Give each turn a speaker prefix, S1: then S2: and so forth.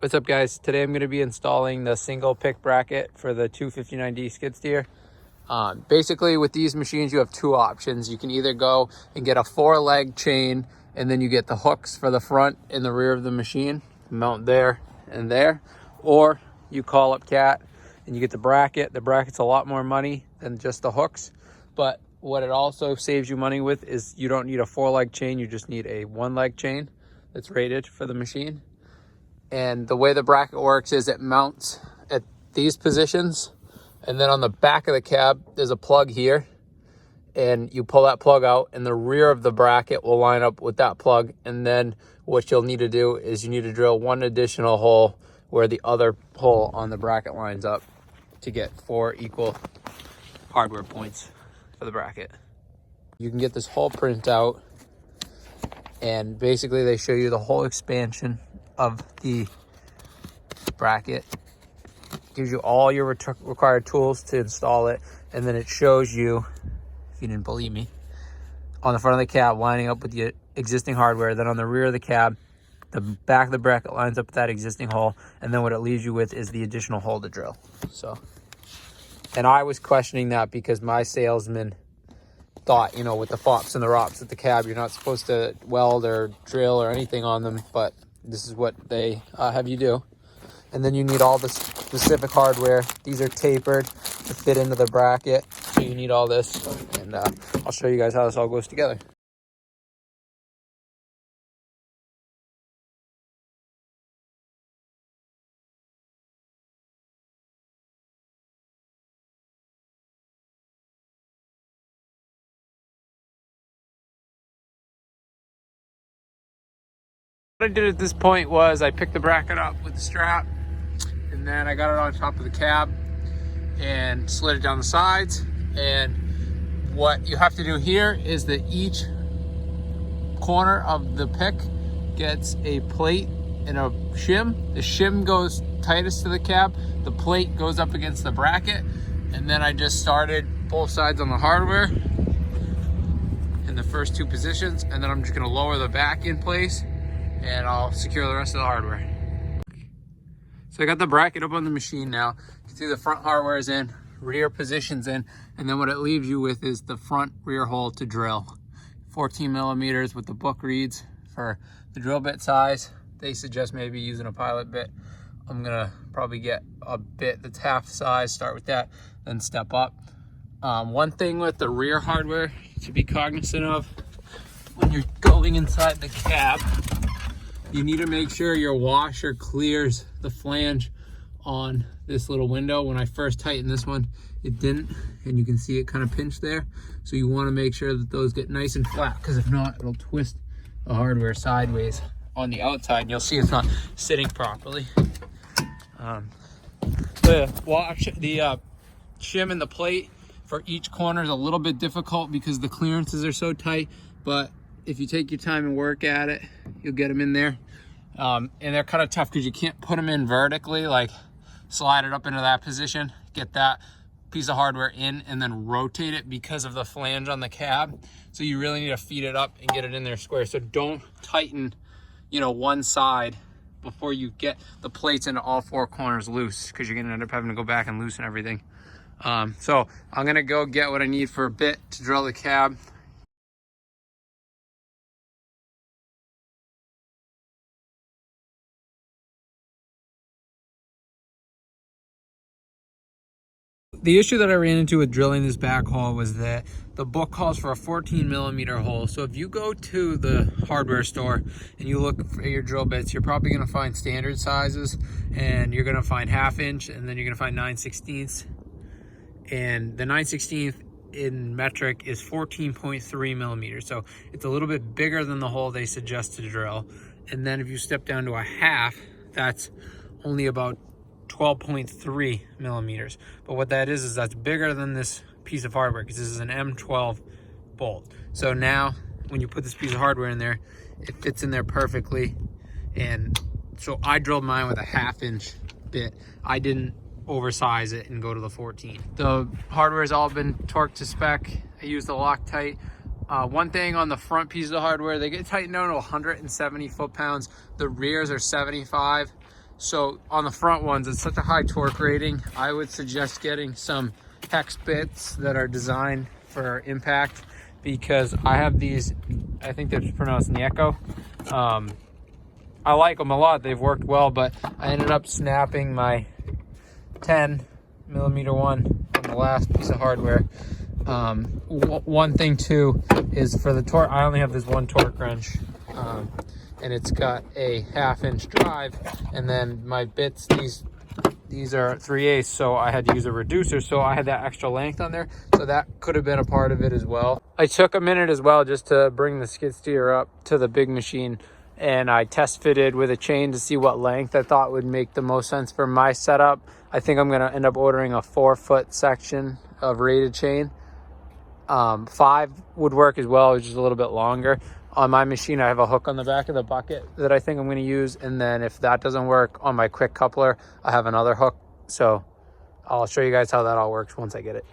S1: What's up, guys? Today I'm going to be installing the single pick bracket for the 259D skid steer. Basically with these machines you have two options. You can either go and get a 4-leg chain and then you get the hooks for the front and the rear of the machine, mount there and there, or you call up Cat and you get the bracket. The bracket's a lot more money than just the hooks, but what it also saves you money with is you don't need a 4-leg chain, you just need a 1-leg chain that's rated for the machine. And the way the bracket works is it mounts at these positions, and then on the back of the cab there's a plug here, and you pull that plug out and the rear of the bracket will line up with that plug. And then what you'll need to do is you need to drill one additional hole where the other hole on the bracket lines up to get 4 equal hardware points for the bracket. You can get this whole printout, and basically they show you the whole expansion of the bracket. Gives you all your required tools to install it, and then it shows you, if you didn't believe me, on the front of the cab lining up with the existing hardware. Then on the rear of the cab, the back of the bracket lines up with that existing hole, and then what it leaves you with is the additional hole to drill. So, and I was questioning that because my salesman thought, you know, with the FOPs and the ROPs at the cab, you're not supposed to weld or drill or anything on them, but this is what they have you do. And then you need all the specific hardware. These are tapered to fit into the bracket, so you need all this, and I'll show you guys how this all goes together. What I did at this point was I picked the bracket up with the strap, and then I got it on top of the cab and slid it down the sides. And what you have to do here is that each corner of the pick gets a plate and a shim. The shim goes tightest to the cab, the plate goes up against the bracket, and then I just started both sides on the hardware in the first 2 positions, and then I'm just gonna lower the back in place and I'll secure the rest of the hardware. So I got the bracket up on the machine now. You can see the front hardware is in, rear position's in, and then what it leaves you with is the front rear hole to drill. 14 millimeters with the book reads for the drill bit size. They suggest maybe using a pilot bit. I'm gonna probably get a bit that's half the size, start with that, then step up. One thing with the rear hardware to be cognizant of when you're going inside the cab, you need to make sure your washer clears the flange on this little window. When I first tightened this one, it didn't, and you can see it kind of pinched there. So you want to make sure that those get nice and flat, because if not, it'll twist the hardware sideways on the outside, and you'll see it's not sitting properly. The shim and the plate for each corner is a little bit difficult because the clearances are so tight, but if you take your time and work at it, you'll get them in there. And they're kind of tough because you can't put them in vertically, like slide it up into that position, get that piece of hardware in, and then rotate it because of the flange on the cab. So you really need to feed it up and get it in there square. So don't tighten, you know, one side before you get the plates into all 4 corners loose, because you're gonna end up having to go back and loosen everything. So I'm gonna go get what I need for a bit to drill the cab. The issue that I ran into with drilling this back hole was that the book calls for a 14 millimeter hole. So if you go to the hardware store and you look for your drill bits, you're probably gonna find standard sizes, and you're gonna find 1/2 inch, and then you're gonna find 9/16. And the 9/16 in metric is 14.3 millimeters. So it's a little bit bigger than the hole they suggest to drill. And then if you step down to a 1/2, that's only about 12.3 millimeters. But what that is that's bigger than this piece of hardware, because this is an M12 bolt. So now when you put this piece of hardware in there, it fits in there perfectly. And so I drilled mine with a 1/2 inch bit. I didn't oversize it and go to the 14. The hardware has all been torqued to spec. I used the Loctite. One thing on the front piece of the hardware, they get tightened down to 170 foot-pounds. The rears are 75. So on the front ones, it's such a high torque rating. I would suggest getting some hex bits that are designed for impact, because I have these, I think they're pronounced Nieko. I like them a lot. They've worked well, but I ended up snapping my 10mm one on the last piece of hardware. One thing too is for the torque, I only have this one torque wrench, and it's got a 1/2 inch drive, and then my bits, these are 3/8, so I had to use a reducer, so I had that extra length on there, so that could have been a part of it as well. I took a minute as well just to bring the skid steer up to the big machine, and I test fitted with a chain to see what length I thought would make the most sense for my setup. I think I'm gonna end up ordering a 4-foot section of rated chain. 5 would work as well, which is a little bit longer. On my machine, I have a hook on the back of the bucket that I think I'm going to use, and then if that doesn't work on my quick coupler, I have another hook. So I'll show you guys how that all works once I get it.